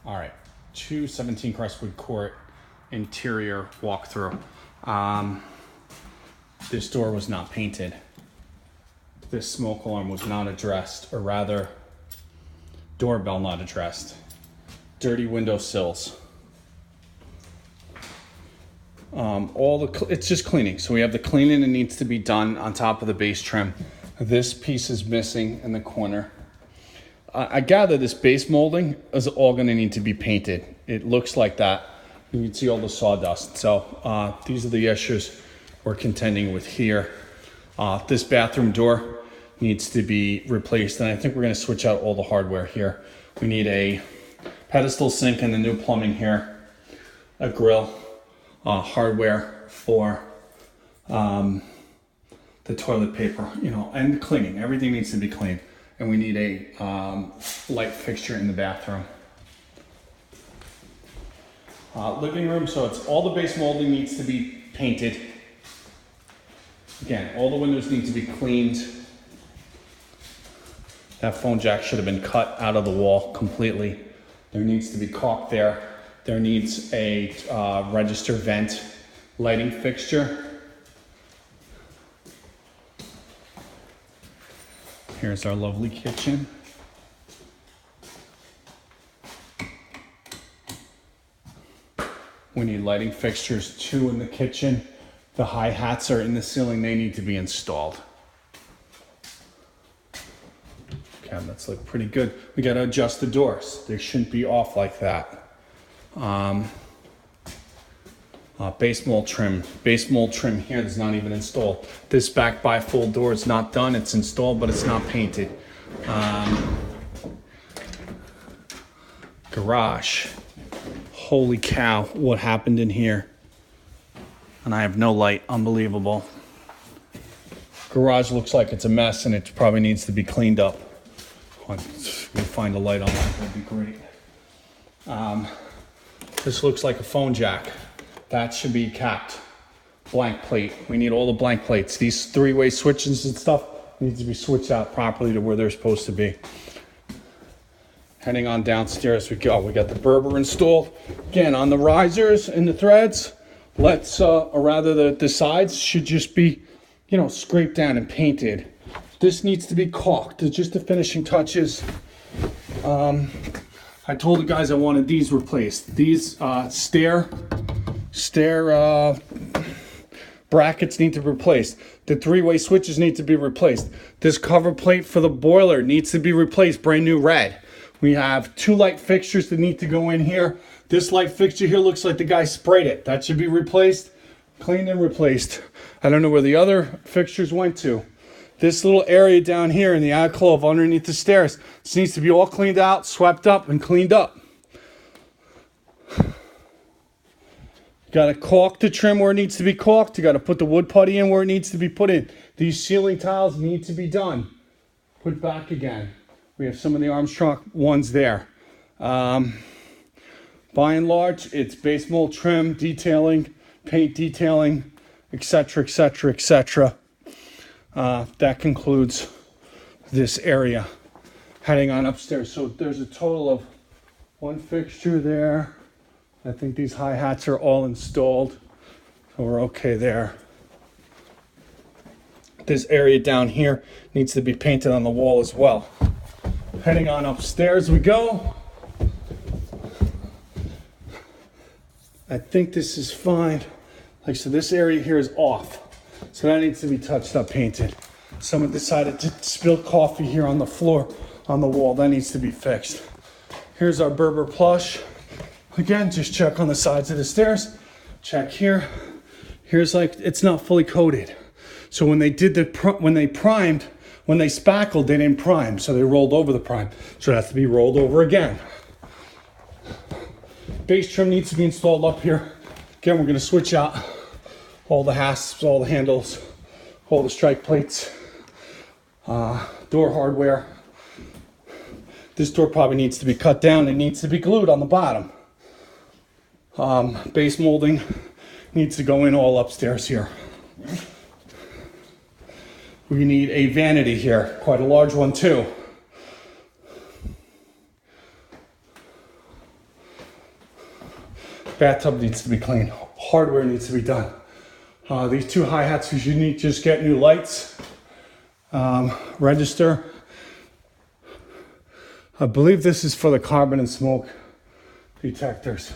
All right, 217 Crestwood Court interior walkthrough. This door was not painted. This smoke alarm was not addressed, or rather, doorbell not addressed. Dirty window sills. It's just cleaning. So we have the cleaning that needs to be done on top of the base trim. This piece is missing in the corner. I gather this base molding is all going to need to be painted. It looks like that. You can see all the sawdust. So these are the issues we're contending with here. This bathroom door needs to be replaced, and I think we're going to switch out all the hardware here. We need a pedestal sink and the new plumbing here, a grill, hardware for the toilet paper, and the cleaning. Everything needs to be cleaned. And we need a light fixture in the bathroom. Living room, so it's all the base molding needs to be painted. Again, all the windows need to be cleaned. That phone jack should have been cut out of the wall completely. There needs to be caulk there. There needs a register vent lighting fixture. Here's our lovely kitchen. We need lighting fixtures, 2 in the kitchen. The hi-hats are in the ceiling. They need to be installed. Cabinets look pretty good. We got to adjust the doors. They shouldn't be off like that. Base mold trim. Base mold trim here is not even installed. This back bifold door is not done. It's installed, but it's not painted. Garage. Holy cow, what happened in here? And I have no light. Unbelievable. Garage looks like it's a mess, and it probably needs to be cleaned up. We'll find a light on that. That'd be great. This looks like a phone jack. That should be capped. Blank plate. We need all the blank plates. These 3-way switches and stuff need to be switched out properly to where they're supposed to be. Heading on downstairs we go. We got the Berber installed. Again, on the risers and the threads, or rather the sides should just be, scraped down and painted. This needs to be caulked. It's just the finishing touches. I told the guys I wanted these replaced. These stair brackets need to be replaced. The 3-way switches need to be replaced. This cover plate for the boiler needs to be replaced, brand new red. We have 2 light fixtures that need to go in here. This light fixture here looks like the guy sprayed it. That should be replaced, cleaned and replaced. I don't know where the other fixtures went to. This little area down here in the alcove underneath the stairs, this needs to be all cleaned out, swept up, and cleaned up. Got to caulk the trim where it needs to be caulked. You got to put the wood putty in where it needs to be put in. These ceiling tiles need to be done. Put back again. We have some of the Armstrong ones there. By and large, it's base mold trim, detailing, paint detailing, etc., etc., etc. That concludes this area. Heading on upstairs. So there's a total of 1 fixture there. I think these hi-hats are all installed, so we're okay there. This area down here needs to be painted on the wall as well. Heading on upstairs we go. I think this is fine. So this area here is off, so that needs to be touched up, painted. Someone decided to spill coffee here on the floor, on the wall. That needs to be fixed. Here's our Berber plush. Again, just check on the sides of the stairs. Check here. Here's it's not fully coated. So when they did when they spackled, they didn't prime. So they rolled over the prime. So it has to be rolled over again. Base trim needs to be installed up here. Again, we're going to switch out all the hasps, all the handles, all the strike plates, door hardware. This door probably needs to be cut down. It needs to be glued on the bottom. Base molding needs to go in all upstairs here. We need a vanity here, quite a large one too. Bathtub needs to be cleaned. Hardware needs to be done. These two hi-hats, you need to just get new lights. Register. I believe this is for the carbon and smoke detectors.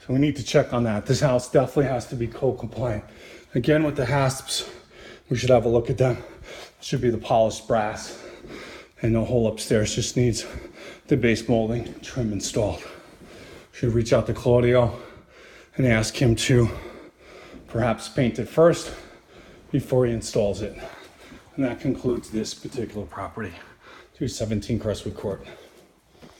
So we need to check on that. This house definitely has to be code compliant. Again, with the hasps, we should have a look at them. It should be the polished brass. And the whole upstairs just needs the base molding trim installed. Should reach out to Claudio and ask him to perhaps paint it first before he installs it. And that concludes this particular property, 217 Crestwood Court.